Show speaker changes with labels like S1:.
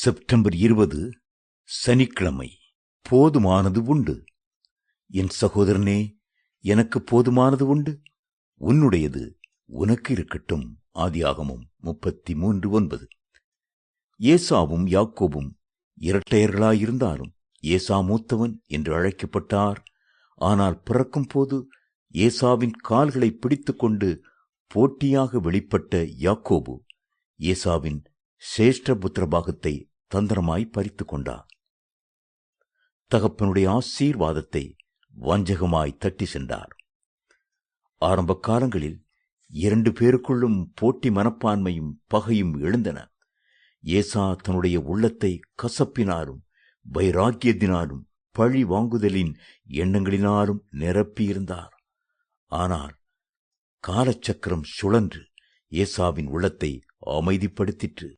S1: September 20 சனிக்கிழமை. போதுமானது உண்டு. என் சகோதரனே, எனக்கு போதுமானது உண்டு, உன்னுடையது உனக்கு இருக்கட்டும். ஆதியாகமம் 33:9. ஏசாவும் யாக்கோபும் இரட்டையர்களாயிருந்தாலும் ஏசா மூத்தவன் என்று அழைக்கப்பட்டார். ஆனால் பிறக்கும் போது ஏசாவின் கால்களை பிடித்துக் கொண்டு போட்டியாக வெளிப்பட்ட யாக்கோபு ஏசாவின் சேஷ்ட புத்திரபாகத்தை தந்திரமாய் பறித்து கொண்டார். தகப்பனுடைய ஆசீர்வாதத்தை வஞ்சகமாய் தட்டி சென்றார். ஆரம்ப காலங்களில் 2 பேருக்குள்ளும் போட்டி மனப்பான்மையும் பகையும் எழுந்தன. ஏசா தன்னுடைய உள்ளத்தை கசப்பினாலும் வைராக்கியத்தினாலும் பழி வாங்குதலின் எண்ணங்களினாலும் நிரப்பியிருந்தார். ஆனால் காலச்சக்கரம் சுழன்று ஏசாவின் உள்ளத்தை அமைதிப்படுத்திற்று.